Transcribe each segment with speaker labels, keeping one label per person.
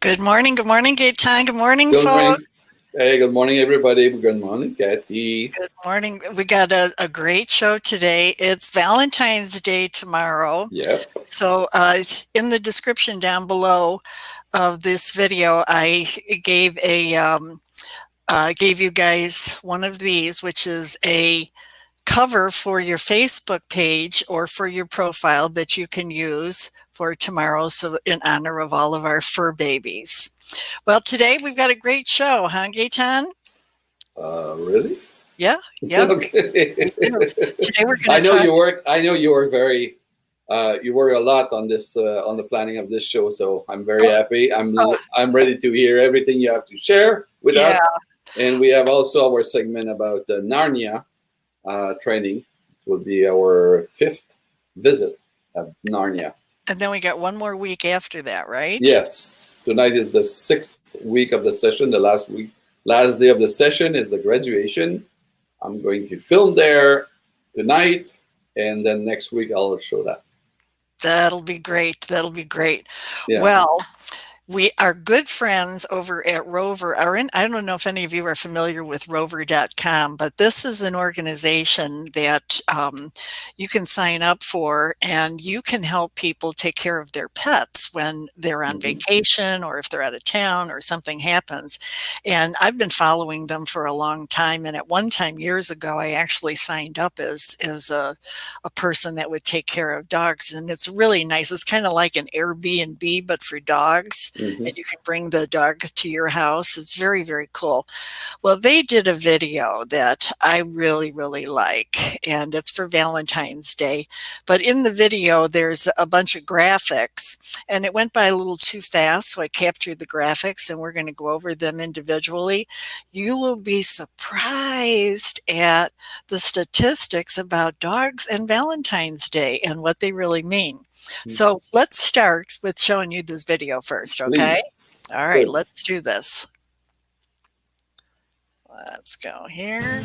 Speaker 1: Good morning, Gaetan. Good morning,
Speaker 2: Good
Speaker 1: folks.
Speaker 2: morning. Hey, good morning, everybody. Good morning, Kathy.
Speaker 1: Good morning. We got a great show today. It's Valentine's Day tomorrow.
Speaker 2: Yep.
Speaker 1: So, in the description down below of this video, I gave gave you guys one of these, which is a cover for your Facebook page or for your profile that you can use for tomorrow. So, in honor of all of our fur babies. Well, today we've got a great show, huh, Gaetan?
Speaker 2: Really?
Speaker 1: Yeah, yeah,
Speaker 2: Okay.
Speaker 1: we do. Today we're going
Speaker 2: I
Speaker 1: to
Speaker 2: know
Speaker 1: talk.
Speaker 2: you work. I know you work very. You work a lot on this on the planning of this show. So I'm very
Speaker 1: Oh,
Speaker 2: happy.
Speaker 1: oh,
Speaker 2: I'm ready to hear everything you have to share with
Speaker 1: yeah,
Speaker 2: us. And we have also our segment about Narnia training. It will be our fifth visit at Narnia.
Speaker 1: and then we got one more week after that, right?
Speaker 2: Yes, tonight is the sixth week of the session. The last day of the session is the graduation. I'm going to film there tonight, and then next week I'll show that.
Speaker 1: That'll be great. That'll be great.
Speaker 2: Yeah.
Speaker 1: Well, we are good friends over at Rover. I don't know if any of you are familiar with rover.com, but this is an organization that you can sign up for, and you can help people take care of their pets when they're on
Speaker 2: Hmm.
Speaker 1: vacation or if they're out of town or something happens. And I've been following them for a long time. And at one time, years ago, I actually signed up as a person that would take care of dogs. And it's really nice. It's kind of like an Airbnb, but for dogs,
Speaker 2: Hmm.
Speaker 1: and you can bring the dog to your house. It's very, very cool. Well, they did a video that I really, really like, and it's for Valentine's Day. But in the video, there's a bunch of graphics, and it went by a little too fast, so I captured the graphics, and we're going to go over them individually. You will be surprised at the statistics about dogs and Valentine's Day and what they really mean. So let's start with showing you this video first, okay?
Speaker 2: Please.
Speaker 1: All right,
Speaker 2: Good.
Speaker 1: let's do this. Let's go here.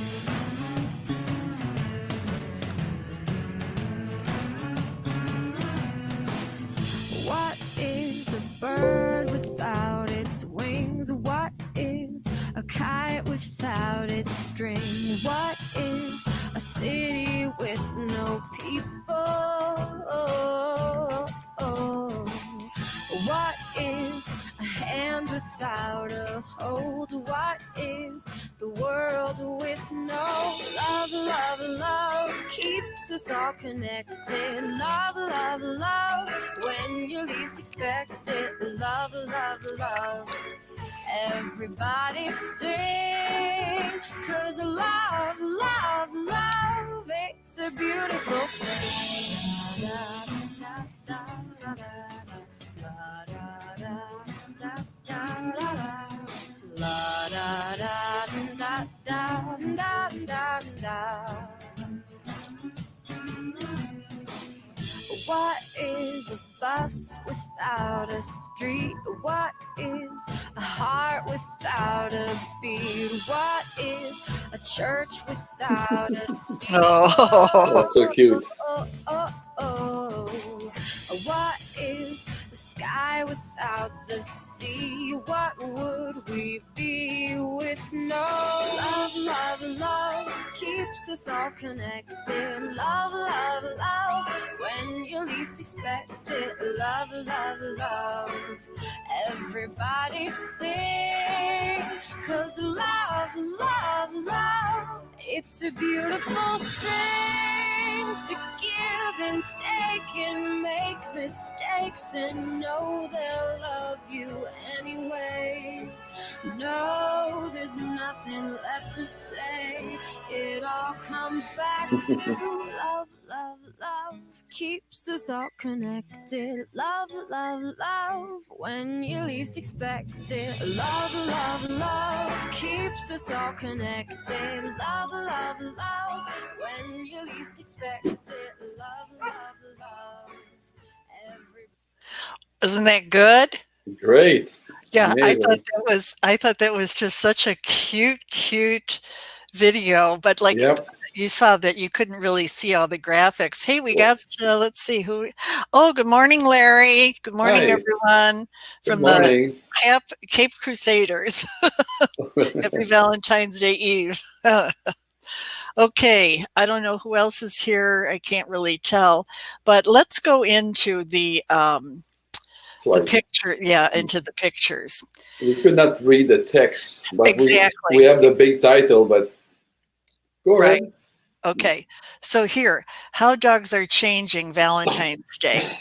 Speaker 3: What is a bird without its wings? What is a kite without its string? What is a city with no people? What is a hand without a hold? What is the world with no love? Love, love keeps us all connected. Love, love, love when you least expect it. Love, love, love. Everybody sing, 'cause love, love, love, it's a beautiful thing. La da da da da da da da. What is a bus without a street? What is a heart without a beat? What is a church without a steeple?
Speaker 1: Oh,
Speaker 2: That's so cute.
Speaker 3: What is the sky without the sea? What would we be with no love? Love, love keeps us all connected. Love, love, love when you least expect it. Love, love, love. Everybody sing, 'cause love, love, love, it's a beautiful thing to give and take and make mistakes and know they'll love you anyway. No, there's nothing left to say. It all comes back to love, love, love keeps us all connected. Love, love, love when you least expect it. Love, love, love keeps us all connected. Love, love, love when you least expect it. Love, love, love.
Speaker 1: isn't that good?
Speaker 2: Great.
Speaker 1: Yeah,
Speaker 2: Amazing.
Speaker 1: I thought that was just such a cute, cute video. But like
Speaker 2: Yep.
Speaker 1: you saw that you couldn't really see all the graphics. Hey, we
Speaker 2: Well,
Speaker 1: got, let's see who. Oh, good morning, Larry. Good morning,
Speaker 2: hi,
Speaker 1: everyone
Speaker 2: good
Speaker 1: from the
Speaker 2: morning.
Speaker 1: Cape Crusaders. Happy Valentine's Day Eve. Okay, I don't know who else is here. I can't really tell, but let's go into the
Speaker 2: Slide.
Speaker 1: picture. Yeah, into the pictures.
Speaker 2: We could not read the text, but we
Speaker 1: Exactly.
Speaker 2: have the big title. But go
Speaker 1: Right.
Speaker 2: ahead.
Speaker 1: Okay. So here, how dogs are changing Valentine's Day.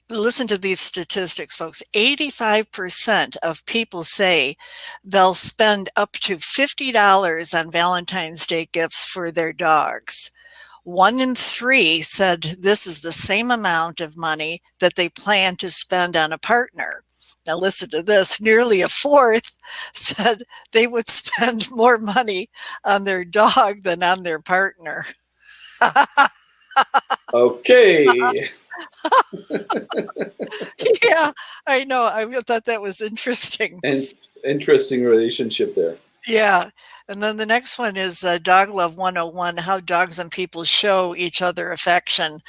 Speaker 1: Listen to these statistics, folks. 85% of people say they'll spend up to $50 on Valentine's Day gifts for their dogs. 1 in 3 said this is the same amount of money that they plan to spend on a partner. Now, listen to this. Nearly a fourth said they would spend more money on their dog than on their partner.
Speaker 2: Okay.
Speaker 1: Yeah, I know. I thought that was interesting.
Speaker 2: And interesting relationship there.
Speaker 1: Yeah. And then the next one is Dog Love 101, how dogs and people show each other affection.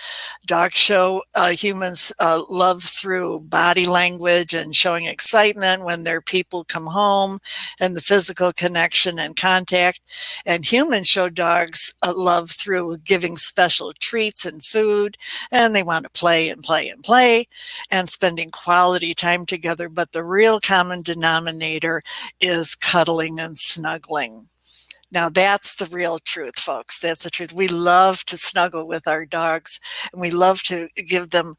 Speaker 1: Dogs show humans love through body language and showing excitement when their people come home and the physical connection and contact. And humans show dogs love through giving special treats and food, and they want to play and play and play and spending quality time together. But the real common denominator is cuddling and snuggling. Now that's the real truth, folks. That's the truth. We love to snuggle with our dogs, and we love to give them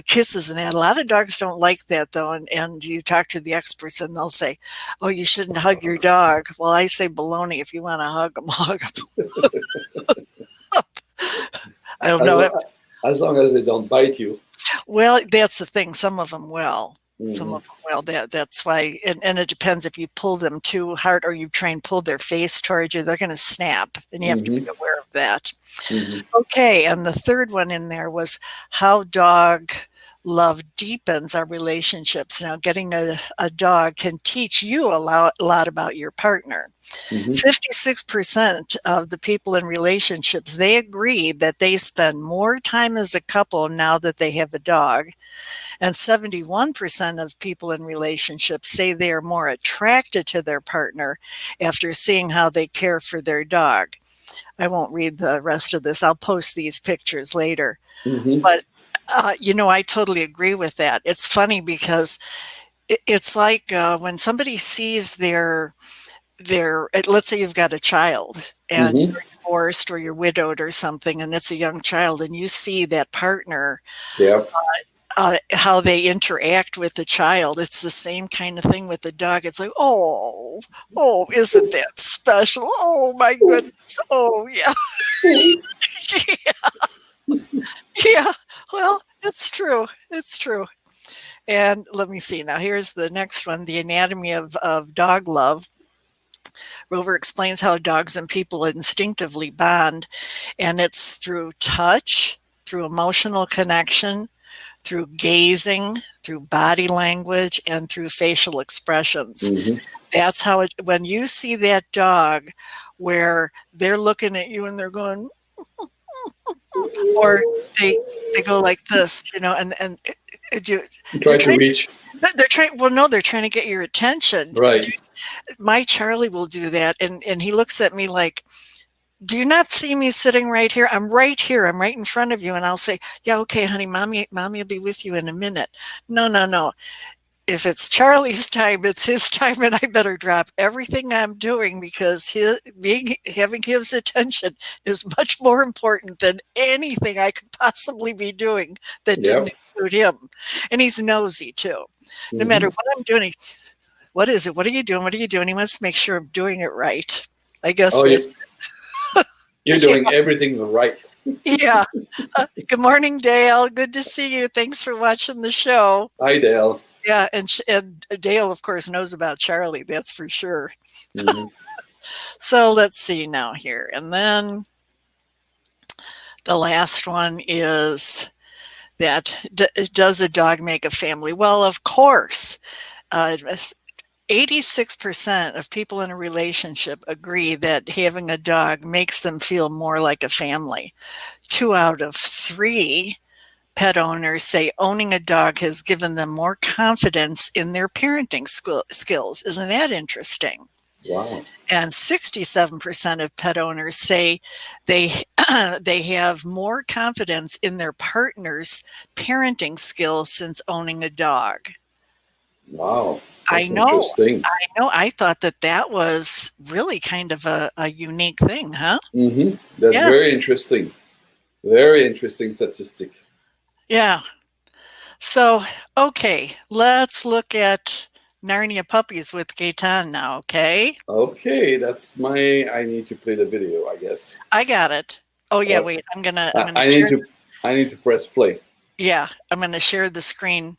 Speaker 1: kisses and that. A lot of dogs don't like that, though, and you talk to the experts, and they'll say, "Oh, you shouldn't hug your dog." Well, I say baloney. If you want to hug them, hug them. I don't
Speaker 2: As,
Speaker 1: know.
Speaker 2: as long as they don't bite you.
Speaker 1: Well, that's the thing. Some of them will. Some
Speaker 2: Mhm.
Speaker 1: of them will. That's why, and it depends if you pull them too hard or you try and pull their face towards you, they're going to snap, and you have to be
Speaker 2: Mhm.
Speaker 1: aware of that.
Speaker 2: Mhm.
Speaker 1: Okay, and the third one in there was how dog love deepens our relationships. Now, getting a dog can teach you a lot about your partner.
Speaker 2: Mhm.
Speaker 1: 56% of the people in relationships, they agree that they spend more time as a couple now that they have a dog. And 71% of people in relationships say they are more attracted to their partner after seeing how they care for their dog. I won't read the rest of this. I'll post these pictures later.
Speaker 2: Mhm.
Speaker 1: But, I totally agree with that. It's funny because it's like when somebody sees let's say you've got a child and
Speaker 2: Mhm.
Speaker 1: you're divorced or you're widowed or something, and it's a young child, and you see that partner
Speaker 2: Yeah.
Speaker 1: how they interact with the child. It's the same kind of thing with the dog. It's like, oh, isn't that special? Oh my goodness. Oh yeah, yeah. Well, it's true. It's true. And let me see. Now here's the next one: the anatomy of dog love. Rover explains how dogs and people instinctively bond, and it's through touch, through emotional connection, through gazing, through body language, and through facial expressions.
Speaker 2: Mhm.
Speaker 1: That's how when you see that dog where they're looking at you and they're going, or they go like this, they're
Speaker 2: Try to
Speaker 1: trying,
Speaker 2: reach.
Speaker 1: they're trying, well, no, they're trying to get your attention.
Speaker 2: Right.
Speaker 1: My Charlie will do that. And he looks at me like, do you not see me sitting right here? I'm right here. I'm right in front of you. And I'll say, yeah, okay, honey, mommy will be with you in a minute. No, no, no. If it's Charlie's time, it's his time, and I better drop everything I'm doing because having his attention is much more important than anything I could possibly be doing that didn't
Speaker 2: Yep.
Speaker 1: include him. And he's nosy too. No matter
Speaker 2: Mhm.
Speaker 1: what I'm doing, what is it? What are you doing? What are you doing? He wants to make sure I'm doing it right. I guess
Speaker 2: Oh,
Speaker 1: that's
Speaker 2: you're
Speaker 1: yeah.
Speaker 2: doing everything right.
Speaker 1: Yeah. Good morning, Dale. Good to see you. Thanks for watching the show.
Speaker 2: Hi, Dale.
Speaker 1: Yeah, and Dale, of course, knows about Charlie. That's for sure.
Speaker 2: Mhm.
Speaker 1: So let's see now here, and then the last one is that does a dog make a family? Well, of course. Uh, 86% of people in a relationship agree that having a dog makes them feel more like a family. 2 out of 3 pet owners say owning a dog has given them more confidence in their parenting skills. Isn't that interesting?
Speaker 2: Wow.
Speaker 1: And 67% of pet owners say they they have more confidence in their partner's parenting skills since owning a dog.
Speaker 2: Wow.
Speaker 1: I
Speaker 2: That's
Speaker 1: know.
Speaker 2: interesting.
Speaker 1: I know. I thought that was really kind of a unique thing, huh?
Speaker 2: Mm-hmm. That's
Speaker 1: Yeah.
Speaker 2: very interesting. Very interesting statistic.
Speaker 1: Yeah. So, okay, let's look at Narnia Puppies with Gaetan now, okay?
Speaker 2: Okay, that's my. I need to play the video, I guess.
Speaker 1: I got it. Oh yeah,
Speaker 2: Uh,
Speaker 1: wait. I'm gonna
Speaker 2: I need
Speaker 1: share.
Speaker 2: to. I need to press play.
Speaker 1: Yeah, I'm gonna share the screen.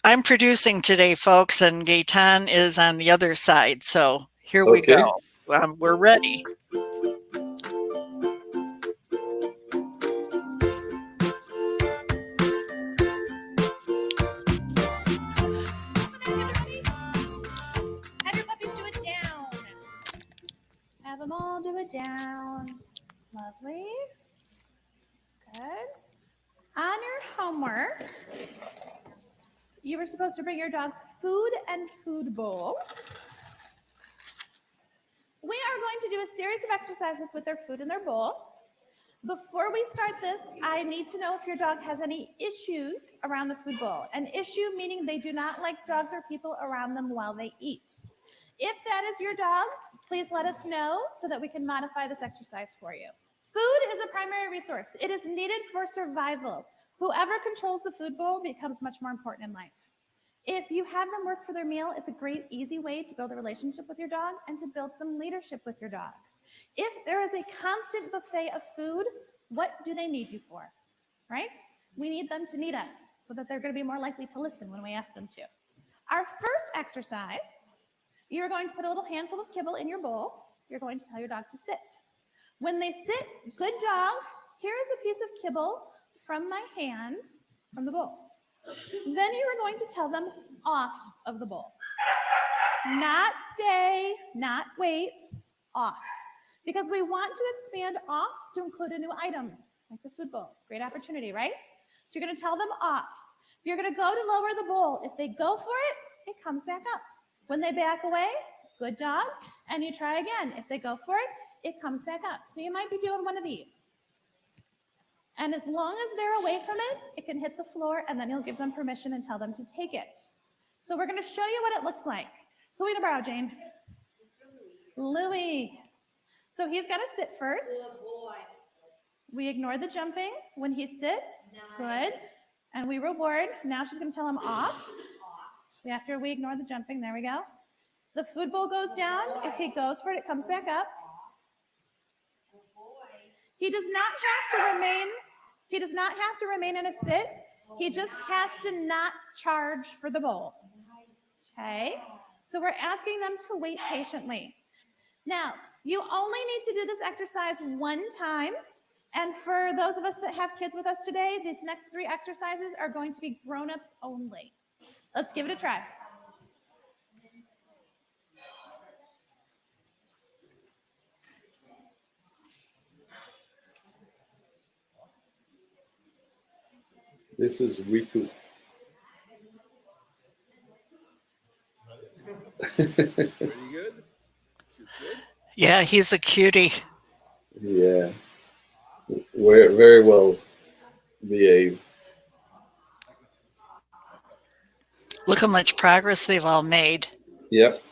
Speaker 1: I'm producing today, folks, and Gaetan is on the other side. So here we go.
Speaker 2: Okay.
Speaker 1: We're ready.
Speaker 3: Have your puppies do it down. Have them all do it down. Lovely. Good. On your homework, you were supposed to bring your dog's food and food bowl. We are going to do a series of exercises with their food in their bowl. Before we start this, I need to know if your dog has any issues around the food bowl. An issue meaning they do not like dogs or people around them while they eat. If that is your dog, please let us know so that we can modify this exercise for you. Food is a primary resource. It is needed for survival. Whoever controls the food bowl becomes much more important in life. If you have them work for their meal, it's a great, easy way to build a relationship with your dog and to build some leadership with your dog. If there is a constant buffet of food, what do they need you for, right? We need them to need us so that they're going to be more likely to listen when we ask them to. Our first exercise, you're going to put a little handful of kibble in your bowl. You're going to tell your dog to sit. When they sit, good dog, here's a piece of kibble from my hand from the bowl. Then you are going to tell them off of the bowl. Not stay, not wait, off. Because we want to expand off to include a new item, like the food bowl. Great opportunity, right? So you're going to tell them off. You're going to go to lower the bowl. If they go for it, it comes back up. When they back away, good dog, and you try again. If they go for it, it comes back up. So you might be doing one of these. And as long as they're away from it, it can hit the floor, and then you'll give them permission and tell them to take it. So we're going to show you what it looks like. Who are you going to borrow, Jane? Louie. So he's got to sit first. We ignore the jumping. When he sits, good. And we reward. Now she's going to tell him off. After we ignore the jumping, there we go. The food bowl goes down. If he goes for it, it comes back up. He does not have to remain. He does not have to remain in a sit. He just has to not charge for the bowl. Okay? So we're asking them to wait patiently. Now, you only need to do this exercise one time. And for those of us that have kids with us today, these next 3 exercises are going to be grown-ups only. Let's give it a try.
Speaker 2: This is Riku.
Speaker 4: Pretty good.
Speaker 1: Yeah, he's a cutie.
Speaker 2: Yeah. Very, very well behaved.
Speaker 1: Look how much progress they've all made.
Speaker 2: Yep.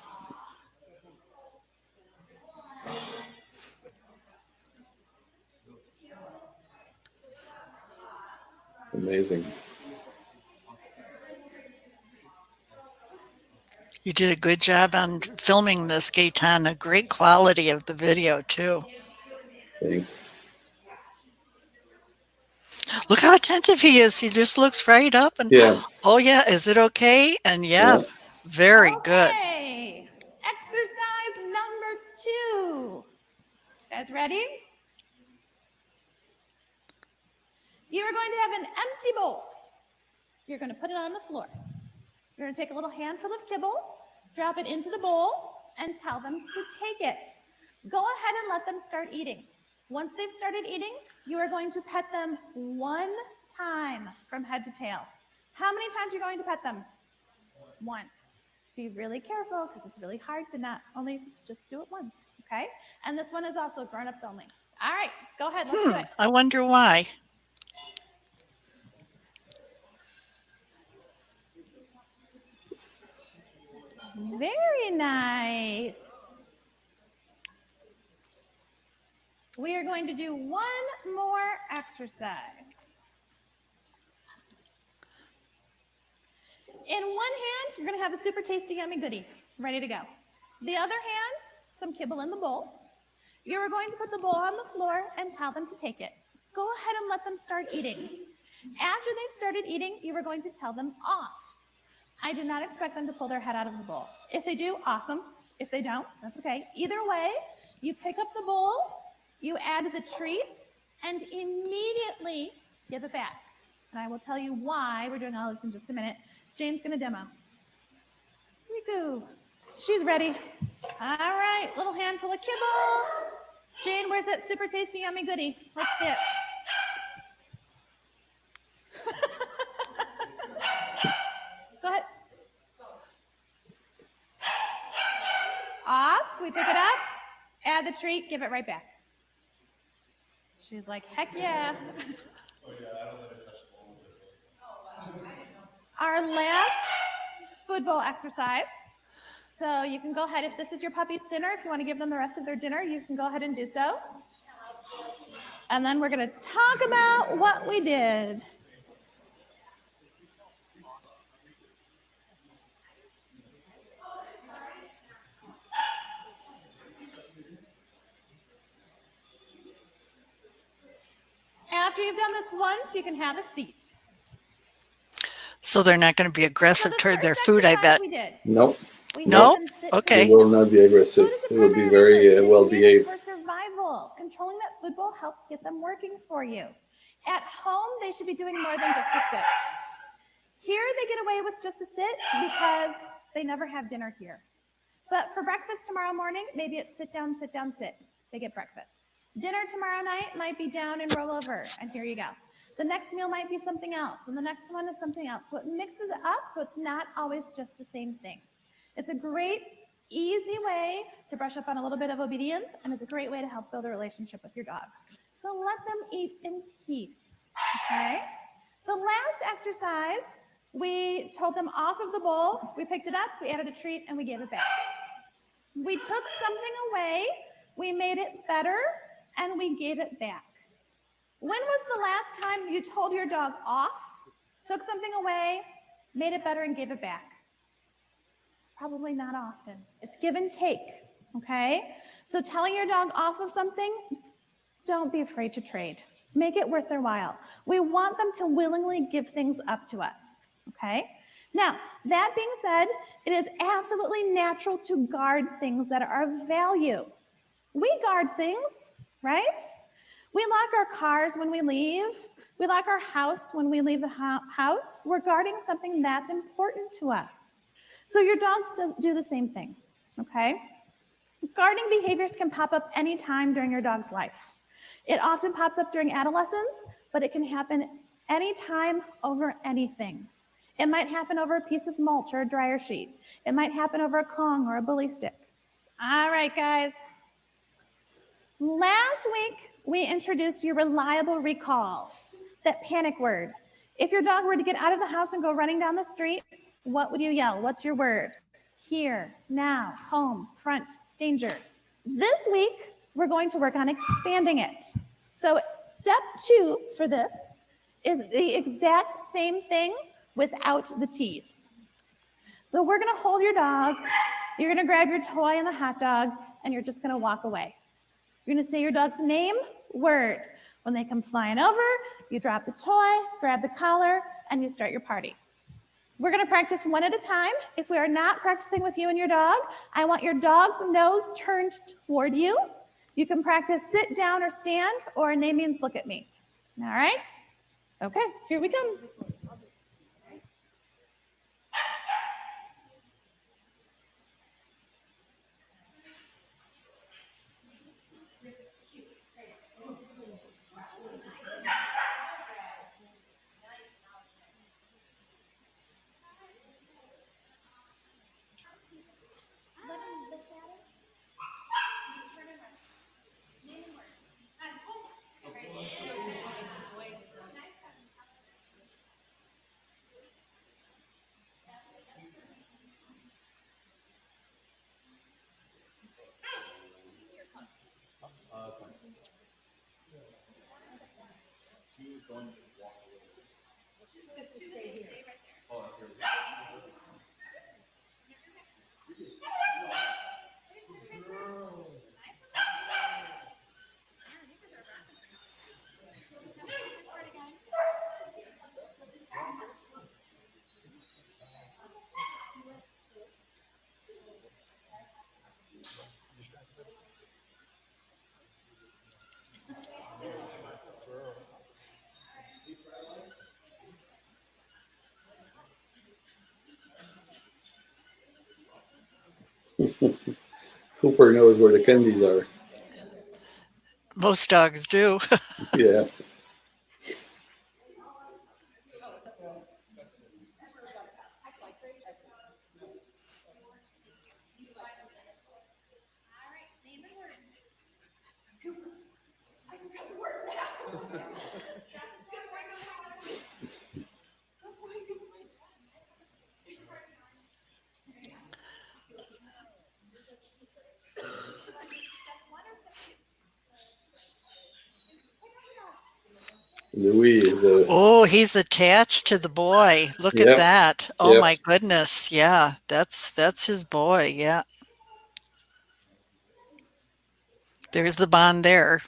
Speaker 2: Amazing.
Speaker 1: You did a good job on filming this, Gaetan. A great quality of the video, too.
Speaker 2: Thanks.
Speaker 1: Look how attentive he is. He just looks right up and,
Speaker 2: Yeah.
Speaker 1: oh, yeah, is it okay? And yeah, very good.
Speaker 3: Okay. Exercise number 2. Guys ready? You are going to have an empty bowl. You're going to put it on the floor. You're going to take a little handful of kibble, Drop it into the bowl and tell them to take it. Go ahead and let them start eating. Once they've started eating, you are going to pet them one time from head to tail. How many times are you going to pet them? Once. Be really careful because it's really hard to not only just do it once, okay? And this one is also grown-ups only. All right, go ahead, let's do it.
Speaker 1: I wonder why.
Speaker 3: Very nice. We are going to do one more exercise. In one hand, you're going to have a super tasty yummy goodie ready to go. The other hand, some kibble in the bowl. You are going to put the bowl on the floor and tell them to take it. Go ahead and let them start eating. After they've started eating, you are going to tell them off. I do not expect them to pull their head out of the bowl. If they do, awesome. If they don't, that's okay. Either way, you pick up the bowl, you add the treat, and immediately give it back. And I will tell you why we're doing all this in just a minute. Jane's going to demo. Riku, she's ready. All right, little handful of kibble. Jane, where's that super tasty yummy goodie? Let's get. Go ahead. Off, we pick it up, add the treat, give it right back. She's like, heck yeah. Our last food bowl exercise. So you can go ahead, if this is your puppy's dinner, if you want to give them the rest of their dinner, you can go ahead and do so. And then we're going to talk about what we did. After you've done this once, you can have a seat.
Speaker 1: So they're not going to be aggressive toward their food, I bet.
Speaker 2: Nope.
Speaker 1: No? Okay.
Speaker 2: They will not be aggressive. They will be very well behaved.
Speaker 3: For survival, controlling that food bowl helps get them working for you. At home, they should be doing more than just a sit. Here, they get away with just a sit because they never have dinner here. But for breakfast tomorrow morning, maybe it's sit down, sit. They get breakfast. Dinner tomorrow night might be down and roll over, and here you go. The next meal might be something else, and the next one is something else. So it mixes it up, so it's not always just the same thing. It's a great, easy way to brush up on a little bit of obedience, and it's a great way to help build a relationship with your dog. So let them eat in peace, okay? The last exercise, we told them off of the bowl, we picked it up, we added a treat, and we gave it back. We took something away, we made it better, and we gave it back. When was the last time you told your dog off, took something away, made it better, and gave it back? Probably not often. It's give and take, okay? So telling your dog off of something, don't be afraid to trade. Make it worth their while. We want them to willingly give things up to us, okay? Now, that being said, it is absolutely natural to guard things that are of value. We guard things, right? We lock our cars when we leave. We lock our house when we leave the house. We're guarding something that's important to us. So your dogs do the same thing, okay? Guarding behaviors can pop up anytime during your dog's life. It often pops up during adolescence, but it can happen anytime over anything. It might happen over a piece of mulch or a dryer sheet. It might happen over a Kong or a bully stick. All right, guys. Last week, we introduced your reliable recall, that panic word. If your dog were to get out of the house and go running down the street, what would you yell? What's your word? Here, now, home, front, danger. This week, we're going to work on expanding it. So step 2 for this is the exact same thing without the T's. So we're gonna hold your dog, you're gonna grab your toy and the hot dog, and you're just gonna walk away. You're gonna say your dog's name, word. When they come flying over, you drop the toy, grab the collar, and you start your party. We're gonna practice one at a time. If we are not practicing with you and your dog, I want your dog's nose turned toward you. You can practice sit down or stand, or name means look at me. All right? Okay, here we come.
Speaker 2: Cooper knows where the candies are.
Speaker 1: Most dogs do.
Speaker 2: Yeah. Louis is a
Speaker 1: Oh, he's attached to the boy. Look at
Speaker 2: yep,
Speaker 1: that. Oh
Speaker 2: yep.
Speaker 1: my goodness. Yeah, that's his boy. Yeah. There's the bond there.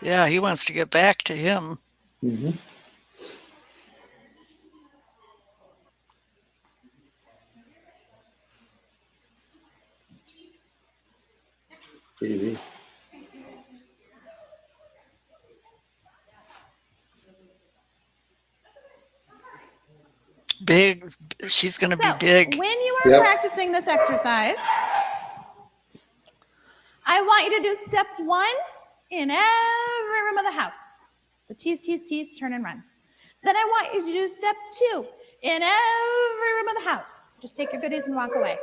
Speaker 1: Yeah, he wants to get back to him.
Speaker 2: Mm-hmm. Easy.
Speaker 1: Big. She's going to be
Speaker 3: So,
Speaker 1: big.
Speaker 3: when you are
Speaker 2: Yep.
Speaker 3: practicing this exercise, I want you to do step 1 in every room of the house. The tease, tease, tease, turn and run. Then I want you to do step 2 in every room of the house. Just take your goodies and walk away,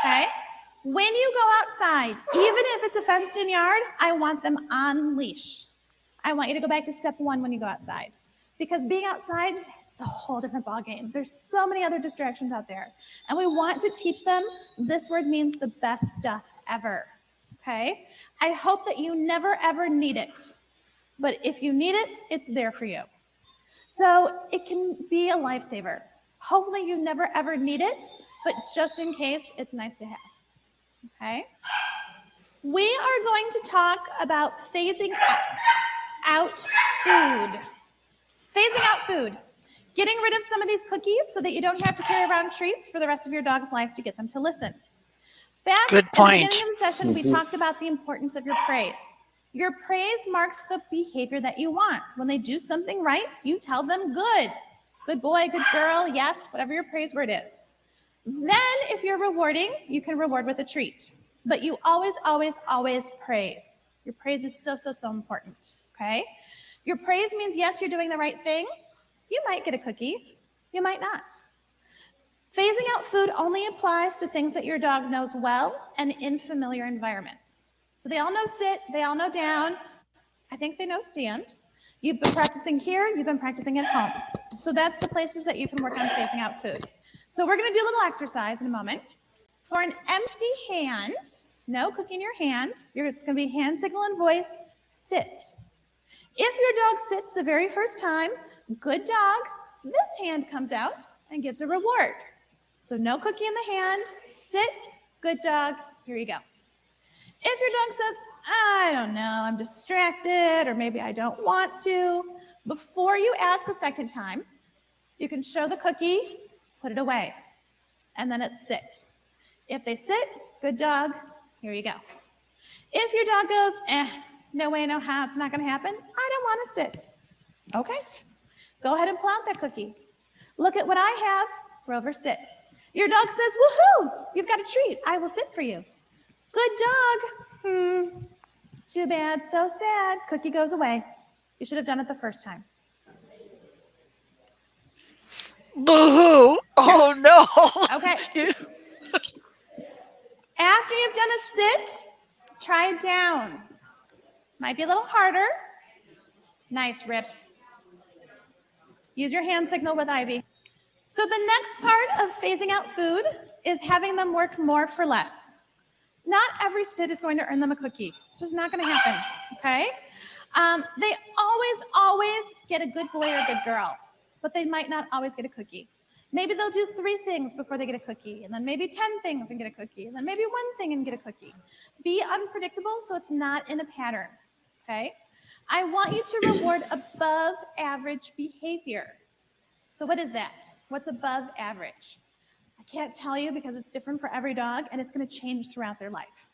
Speaker 3: okay? When you go outside, even if it's a fenced-in yard, I want them on leash. I want you to go back to step 1 when you go outside. Because being outside, it's a whole different ballgame. There's so many other distractions out there. And we want to teach them this word means the best stuff ever, okay? I hope that you never, ever need it. But if you need it, it's there for you. So it can be a lifesaver. Hopefully you never, ever need it, but just in case, it's nice to have, okay? We are going to talk about phasing out food. Phasing out food. Getting rid of some of these cookies so that you don't have to carry around treats for the rest of your dog's life to get them to listen. Back
Speaker 1: Good
Speaker 3: at the beginning
Speaker 1: point.
Speaker 3: of the session, we
Speaker 2: Mm-hmm.
Speaker 3: talked about the importance of your praise. Your praise marks the behavior that you want. When they do something right, you tell them good. Good boy, good girl, yes, whatever your praise word is. Then, if you're rewarding, you can reward with a treat. But you always, always, always praise. Your praise is so, so, so important, okay? Your praise means, yes, you're doing the right thing. You might get a cookie. You might not. Phasing out food only applies to things that your dog knows well and in familiar environments. So they all know sit, they all know down. I think they know stand. You've been practicing here, you've been practicing at home. So that's the places that you can work on phasing out food. So we're gonna do a little exercise in a moment. For an empty hand, no cookie in your hand, it's gonna be hand signal and voice, sit. If your dog sits the very first time, good dog, this hand comes out and gives a reward. So no cookie in the hand, sit, good dog, here you go. If your dog says, I don't know, I'm distracted, or maybe I don't want to, before you ask a second time, you can show the cookie, put it away, and then it's sit. If they sit, good dog, here you go. If your dog goes, no way, no how, it's not gonna happen, I don't wanna sit. Okay, go ahead and pull out that cookie. Look at what I have, Rover, sit. Your dog says, woohoo, you've got a treat, I will sit for you. Good dog, too bad, so sad, cookie goes away. You should have done it the first time.
Speaker 1: Boo-hoo. Oh no.
Speaker 3: Okay. After you've done a sit, try it down. Might be a little harder. Nice, Rip. Use your hand signal with Ivy. So the next part of phasing out food is having them work more for less. Not every sit is going to earn them a cookie. It's just not going to happen, okay? They always get a good boy or a good girl, but they might not always get a cookie. Maybe they'll do 3 things before they get a cookie, and then maybe 10 things and get a cookie, and then maybe 1 thing and get a cookie. Be unpredictable so it's not in a pattern, okay? I want you to reward above average behavior. So what is that? What's above average? I can't tell you because it's different for every dog and it's going to change throughout their life.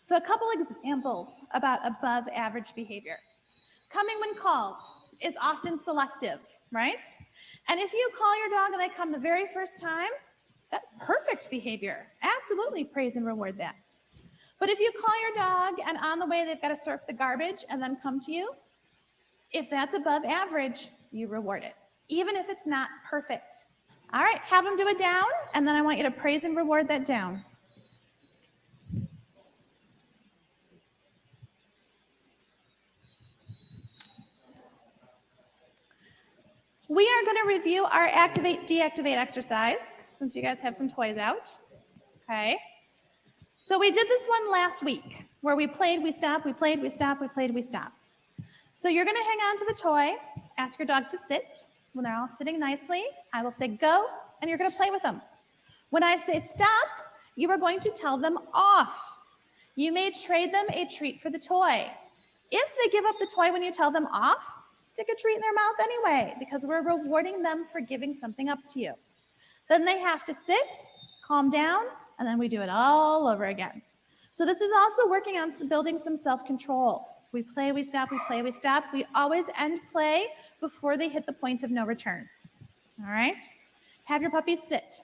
Speaker 3: So a couple examples about above average behavior. Coming when called is often selective, right? And if you call your dog and they come the very first time, that's perfect behavior. Absolutely praise and reward that. But if you call your dog and on the way they've got to surf the garbage and then come to you, if that's above average, you reward it, even if it's not perfect. All right, have them do a down, and then I want you to praise and reward that down. We are going to review our activate, deactivate exercise, since you guys have some toys out, okay? So we did this one last week, where we played, we stopped, we played, we stopped, we played, we stopped. So you're going to hang on to the toy, ask your dog to sit. When they're all sitting nicely, I will say go, and you're going to play with them. When I say stop, you are going to tell them off. You may trade them a treat for the toy. If they give up the toy when you tell them off, stick a treat in their mouth anyway, because we're rewarding them for giving something up to you. Then they have to sit, calm down, and then we do it all over again. So this is also working on building some self-control. We play, we stop, we play, we stop. We always end play before they hit the point of no return. All right? Have your puppies sit.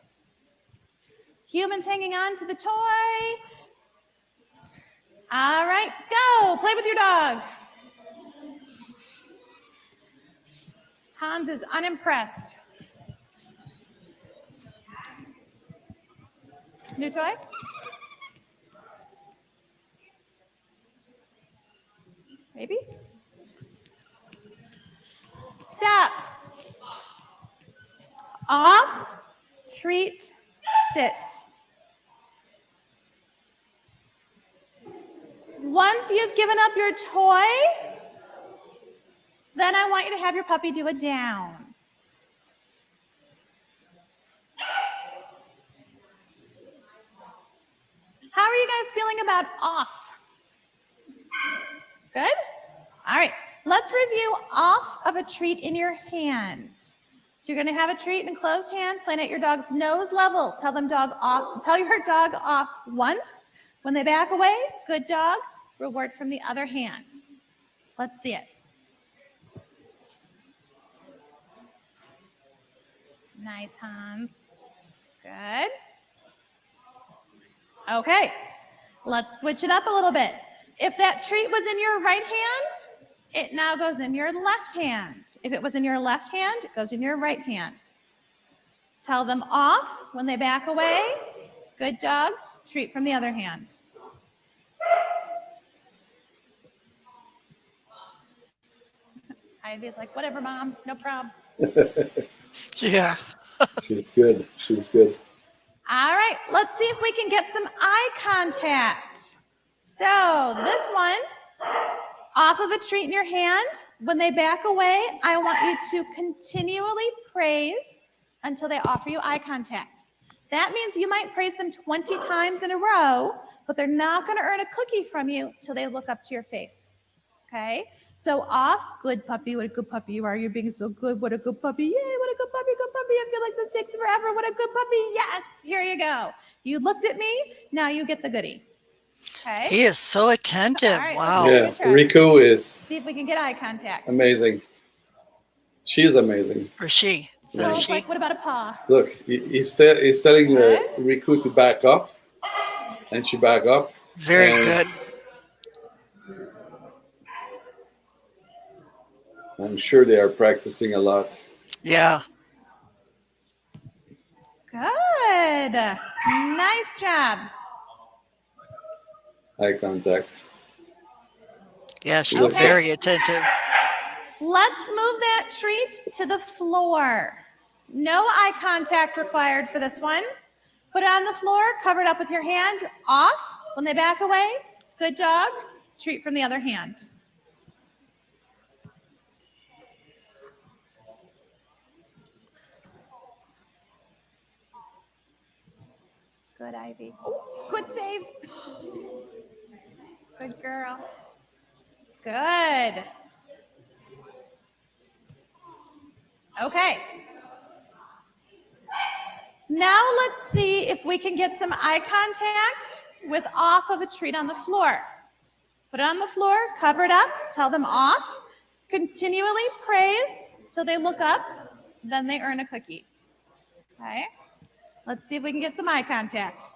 Speaker 3: Humans hanging on to the toy. All right, go. Play with your dog. Hans is unimpressed. New toy? Maybe? Stop. Off, treat, sit. Once you've given up your toy, then I want you to have your puppy do a down. How are you guys feeling about off? Good? All right, let's review off of a treat in your hand. So you're going to have a treat in a closed hand, playing at your dog's nose level. Tell them dog off. Tell your dog off once. When they back away, good dog, reward from the other hand. Let's see it. Nice, Hans. Good. Okay, let's switch it up a little bit. If that treat was in your right hand, it now goes in your left hand. If it was in your left hand, it goes in your right hand. Tell them off when they back away. Good dog, treat from the other hand. Ivy's like, whatever, Mom, no problem.
Speaker 1: Yeah.
Speaker 2: She's good. She's good.
Speaker 3: All right, let's see if we can get some eye contact. So this one, off of a treat in your hand, when they back away, I want you to continually praise until they offer you eye contact. That means you might praise them 20 times in a row, but they're not going to earn a cookie from you till they look up to your face. Okay? So off, good puppy, what a good puppy you are. You're being so good. What a good puppy. Yay, what a good puppy, good puppy. I feel like this takes forever. What a good puppy. Yes, here you go. You looked at me, now you get the goodie. Okay?
Speaker 1: He is so attentive.
Speaker 3: Right,
Speaker 1: wow.
Speaker 2: Yeah, Riku is
Speaker 3: see if we can get eye contact.
Speaker 2: amazing. She is amazing.
Speaker 1: Or she.
Speaker 3: So
Speaker 2: Yeah.
Speaker 3: it's like, what about a paw?
Speaker 2: Look, he's telling Riku to back up, and she back up.
Speaker 1: Very
Speaker 2: and
Speaker 1: good.
Speaker 2: I'm sure they are practicing a lot.
Speaker 1: Yeah.
Speaker 3: Good. Nice job.
Speaker 2: Eye contact.
Speaker 1: Yeah, she's
Speaker 2: Okay.
Speaker 1: very attentive.
Speaker 3: Let's move that treat to the floor. No eye contact required for this one. Put it on the floor, cover it up with your hand, off. When they back away, good dog, treat from the other hand. Good, Ivy. Oh, good save. Good girl. Good. Okay. Now let's see if we can get some eye contact with off of a treat on the floor. Put it on the floor, cover it up, tell them off. Continually praise till they look up, then they earn a cookie. Okay? Let's see if we can get some eye contact.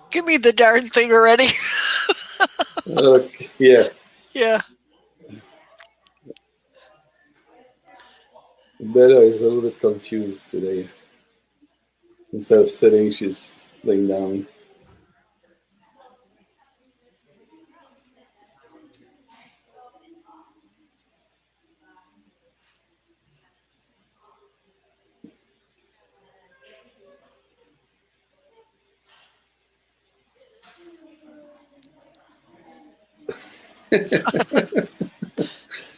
Speaker 1: Give me the darn thing already.
Speaker 2: Okay, yeah.
Speaker 1: Yeah.
Speaker 2: Bella is a little bit confused today. Instead of sitting, she's laying down.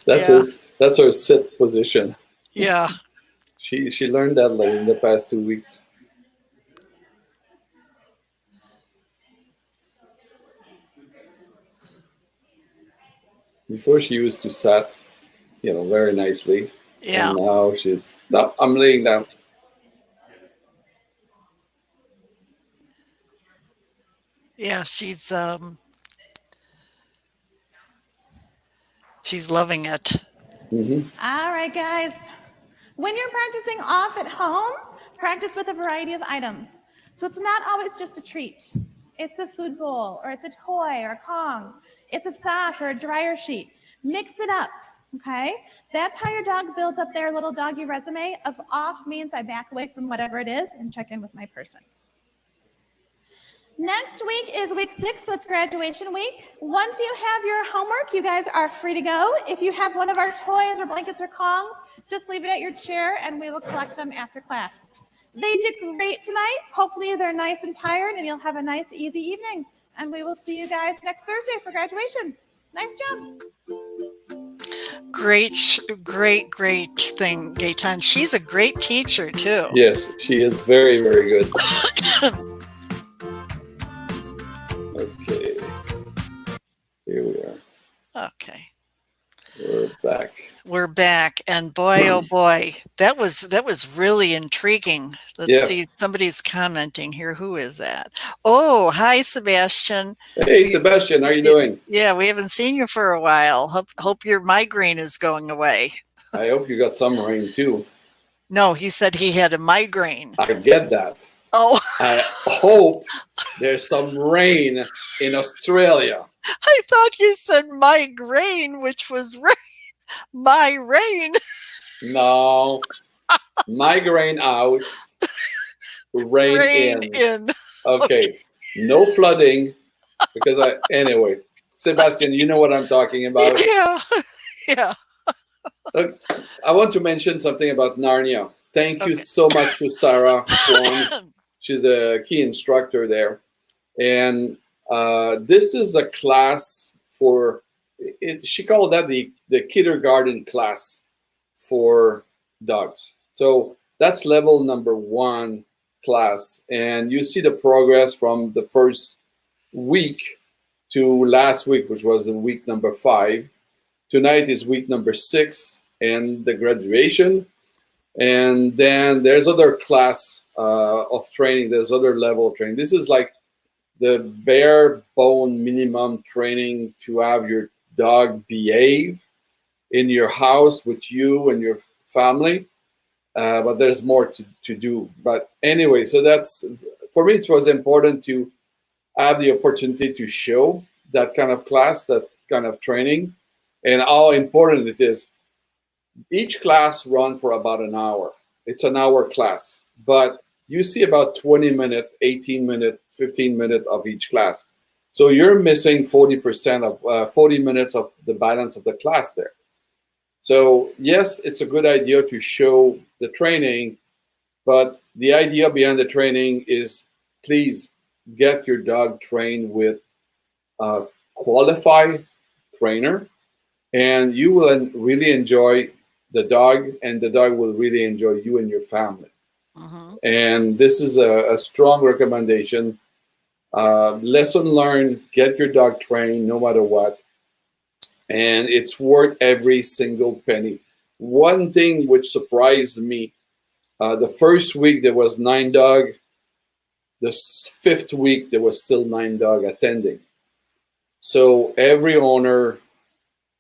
Speaker 1: Yeah.
Speaker 2: That's her sit position.
Speaker 1: Yeah.
Speaker 2: She learned that like in the past 2 weeks. Before she used to sat, very nicely.
Speaker 1: Yeah.
Speaker 2: And now she's, no, I'm laying down.
Speaker 1: Yeah, she's loving it.
Speaker 2: Mm-hmm.
Speaker 3: All right, guys. When you're practicing off at home, practice with a variety of items. So it's not always just a treat. It's a food bowl, or it's a toy, or a Kong. It's a sock or a dryer sheet. Mix it up, okay? That's how your dog builds up their little doggy resume of off means I back away from whatever it is and check in with my person. Next week is week 6, so it's graduation week. Once you have your homework, you guys are free to go. If you have one of our toys or blankets or Kongs, just leave it at your chair and we will collect them after class. They did great tonight. Hopefully they're nice and tired and you'll have a nice, easy evening. And we will see you guys next Thursday for graduation. Nice job.
Speaker 1: Great thing, Gaetan. She's a great teacher, too.
Speaker 2: Yes, she is very, very good. Okay. Here we are.
Speaker 1: Okay.
Speaker 2: We're back.
Speaker 1: We're back, and boy, oh boy, that was really intriguing. Let's see, somebody's commenting here. Who is that? Oh, hi, Sebastian.
Speaker 2: Hey, Sebastian, how are you doing?
Speaker 1: Yeah, we haven't seen you for a while. Hope your migraine is going away.
Speaker 2: I hope you got some rain too.
Speaker 1: No, he said he had a migraine.
Speaker 2: I get that.
Speaker 1: Oh.
Speaker 2: I hope there's some rain in Australia.
Speaker 1: I thought you said migraine, which was rain. My rain.
Speaker 2: No. Migraine out. Rain in. Okay. No flooding. Because anyway, Sebastian, you know what I'm talking about.
Speaker 1: Yeah. Yeah.
Speaker 2: Look, I want to mention something about Narnia. Thank you so much to Sarah Swan. She's a key instructor there. And this is a class for, she called that the kindergarten class for dogs. So that's level number 1 class. And you see the progress from the first week to last week, which was week number 5. Tonight is week number 6 and the graduation. And then there's other class of training. There's other level of training. This is like the bare bone minimum training to have your dog behave in your house with you and your family. But there's more to do. But anyway, so that's, for me, it was important to have the opportunity to show that kind of class, that kind of training, and how important it is. Each class run for about an hour. It's an hour class, but you see about 20-minute, 18-minute, 15-minute of each class. So you're missing 40% of 40 minutes of the balance of the class there. So yes, it's a good idea to show the training, but the idea behind the training is please get your dog trained with a qualified trainer, and you will really enjoy the dog, and the dog will really enjoy you and your family.
Speaker 1: Mm-hmm.
Speaker 2: And this is a strong recommendation. Lesson learned, get your dog trained no matter what. And it's worth every single penny. One thing which surprised me, the first week there was 9 dog. The 5th week there was still 9 dog attending. So every owner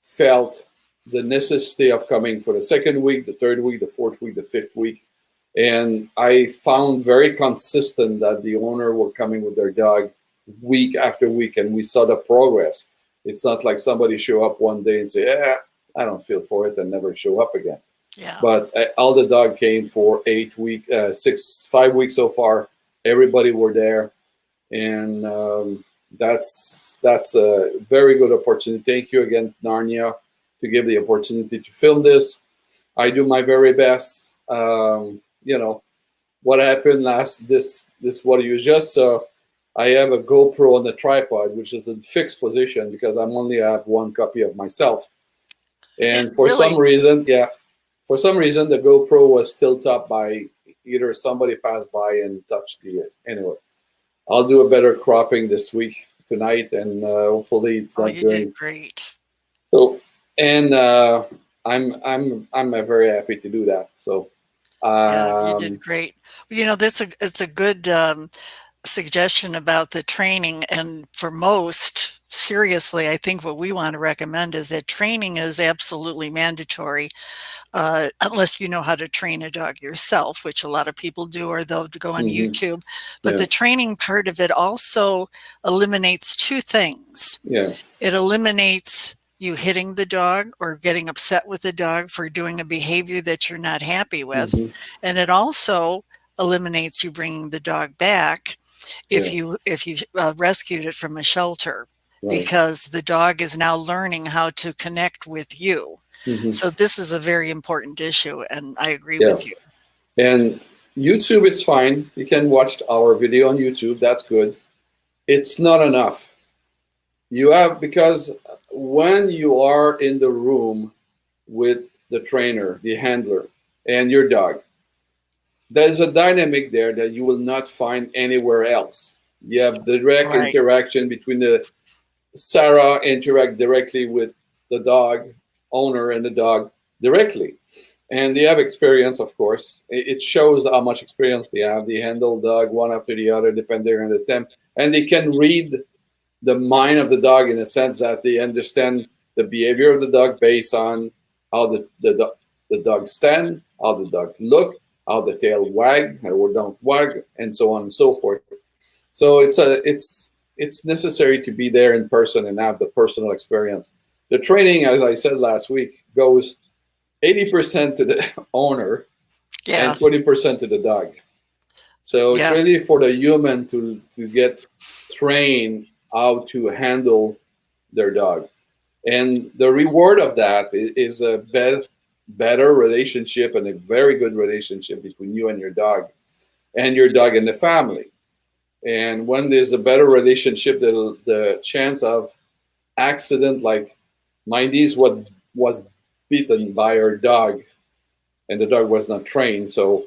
Speaker 2: felt the necessity of coming for the 2nd week, the 3rd week, the 4th week, the 5th week. And I found very consistent that the owner were coming with their dog week after week, and we saw the progress. It's not like somebody show up one day and say, I don't feel for it, and never show up again.
Speaker 1: Yeah.
Speaker 2: But all the dog came for 5 weeks so far. Everybody were there, and that's a very good opportunity. Thank you again, Narnia, to give the opportunity to film this. I do my very best. You know what happened this what you just saw. I have a GoPro on the tripod, which is in fixed position because I'm only have one copy of myself. And for
Speaker 1: Really?
Speaker 2: some reason, the GoPro was tilted up by either somebody passed by and touched the. Anyway, I'll do a better cropping this week tonight, and hopefully it's not
Speaker 1: You
Speaker 2: doing.
Speaker 1: did great.
Speaker 2: So, and I'm very happy to do that. So.
Speaker 1: Yeah, you did great. You know, it's a good suggestion about the training, and for most, seriously, I think what we want to recommend is that training is absolutely mandatory, unless you know how to train a dog yourself, which a lot of people do, or they'll go on YouTube. But the training part of it also eliminates 2 things.
Speaker 2: Yeah.
Speaker 1: It eliminates you hitting the dog or getting upset with the dog for doing a behavior that you're not happy with. And it also eliminates you bringing the dog back if you rescued it from a shelter, because the dog is now learning how to connect with you. So this is a very important issue, and I agree with you.
Speaker 2: And YouTube is fine. You can watch our video on YouTube. That's good. It's not enough. Because when you are in the room with the trainer, the handler, and your dog, there's a dynamic there that you will not find anywhere else. You have direct interaction between Sarah interact directly with the dog owner and the dog directly. And they have experience, of course. It shows how much experience they have. They handle dog one after the other, depending on the temp. And they can read the mind of the dog in a sense that they understand the behavior of the dog based on how the dog stand, how the dog look, how the tail wag or don't wag, and so on and so forth. So it's necessary to be there in person and have the personal experience. The training, as I said last week, goes 80% to the owner and 20% to the dog. So it's really for the human to get trained how to handle their dog. And the reward of that is a better relationship and a very good relationship between you and your dog and the family. And when there's a better relationship, the chance of accident, like my niece was beaten by her dog, and the dog was not trained, so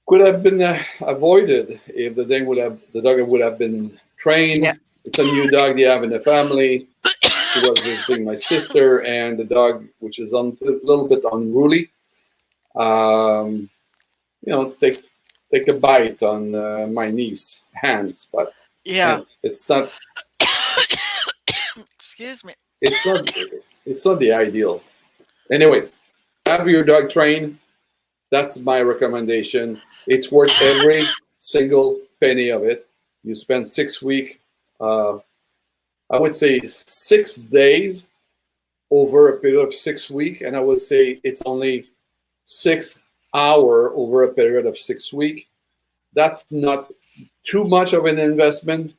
Speaker 2: could have been avoided if the dog would have been trained. Yeah. It's a new dog they have in the family. She was visiting my sister, and the dog, which is a little bit unruly, take a bite on my niece's hands, but it's not.
Speaker 1: Excuse me.
Speaker 2: It's not the ideal. Anyway, have your dog trained. That's my recommendation. It's worth every single penny of it. You spend 6 weeks, I would say 6 days over a period of 6 weeks, and I would say it's only 6 hours over a period of 6 weeks. That's not too much of an investment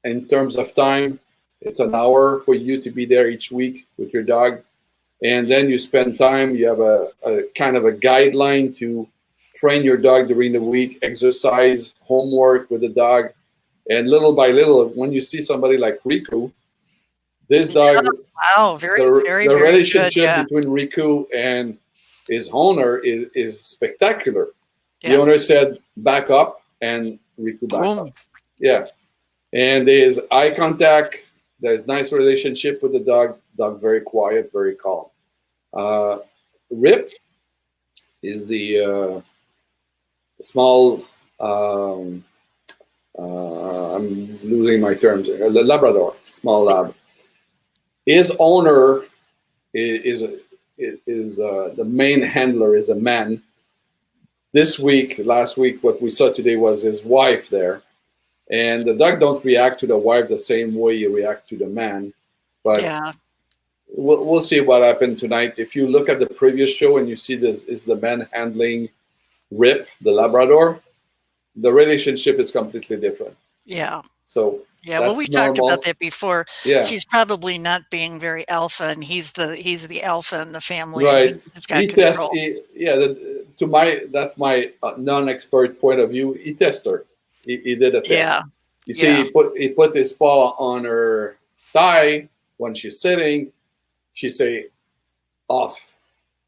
Speaker 2: in terms of time. It's an hour for you to be there each week with your dog. And then you spend time, you have a kind of a guideline to train your dog during the week, exercise, homework with the dog. And little by little, when you see somebody like Riku, this dog,
Speaker 1: Wow, very, very,
Speaker 2: the
Speaker 1: very
Speaker 2: relationship
Speaker 1: good. Yeah.
Speaker 2: between Riku and his owner is spectacular. The
Speaker 1: Yeah.
Speaker 2: owner said, back up, and Riku back
Speaker 1: Boom.
Speaker 2: up. Yeah. And there's eye contact. There's nice relationship with the dog. Dog very quiet, very calm. Rip is the small, I'm losing my terms here, the Labrador, small lab. His owner is the main handler is a man. Last week, what we saw today was his wife there. And the dog don't react to the wife the same way you react to the man. But
Speaker 1: yeah.
Speaker 2: We'll see what happened tonight. If you look at the previous show and you see this is the man handling Rip, the Labrador, the relationship is completely different.
Speaker 1: Yeah.
Speaker 2: So
Speaker 1: yeah, well, we talked about that before.
Speaker 2: Yeah.
Speaker 1: She's probably not being very alpha, and he's the alpha in the family.
Speaker 2: Right.
Speaker 1: He's got control.
Speaker 2: That's my non-expert point of view. He tested her. He did a test.
Speaker 1: Yeah.
Speaker 2: You see, he put his paw on her thigh when she's sitting. She say, off.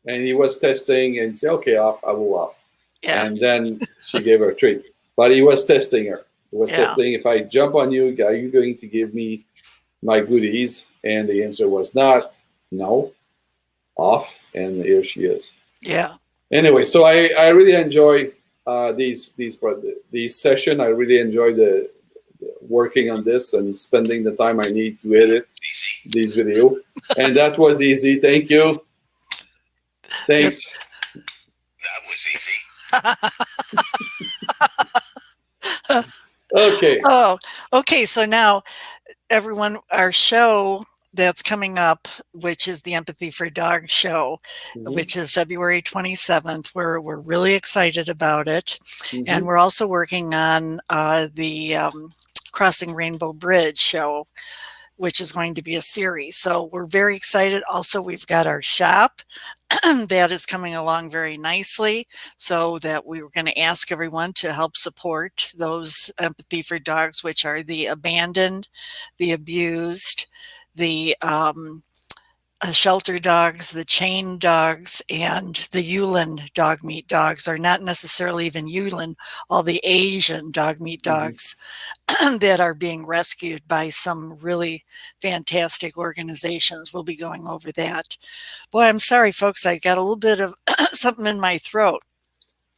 Speaker 2: And he was testing and say, okay, off, I will off.
Speaker 1: Yeah.
Speaker 2: And then she gave her a treat. But he was testing her. He was testing, if I jump on you, are you going to give me my goodies? And the answer was not, no, off. And here she is.
Speaker 1: Yeah.
Speaker 2: Anyway, so I really enjoy these sessions. I really enjoy the working on this and spending the time I need to edit these videos. And that was easy. Thank you. Thanks.
Speaker 4: That was easy.
Speaker 2: Okay.
Speaker 1: Oh, okay. So now, everyone, our show that's coming up, which is the Empathy for Dogs show, which is February 27th. We're really excited about it. And we're also working on the Crossing Rainbow Bridge show, which is going to be a series. So we're very excited. Also, we've got our shop that is coming along very nicely, so that we were going to ask everyone to help support those Empathy for Dogs, which are the abandoned, the abused, the shelter dogs, the chained dogs, and the Yulin dog meat dogs, are not necessarily even Yulin, all the Asian dog meat dogs that are being rescued by some really fantastic organizations. We'll be going over that. Boy, I'm sorry, folks, I got a little bit of something in my throat.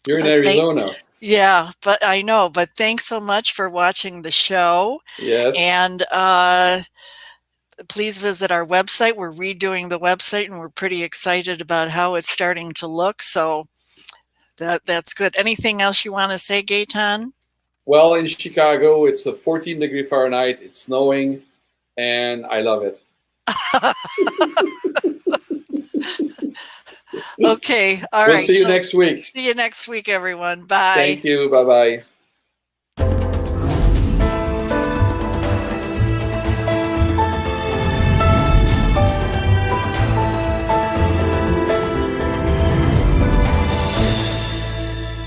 Speaker 2: You're in Arizona.
Speaker 1: Yeah, but I know. But thanks so much for watching the show.
Speaker 2: Yes.
Speaker 1: And please visit our website. We're redoing the website, and we're pretty excited about how it's starting to look. So that's good. Anything else you want to say, Gaetan?
Speaker 2: Well, in Chicago, it's a 14 degree Fahrenheit. It's snowing, and I love it.
Speaker 1: Okay. All right.
Speaker 2: We'll see you next week.
Speaker 1: See you next week, everyone. Bye.
Speaker 2: Thank you. Bye-bye.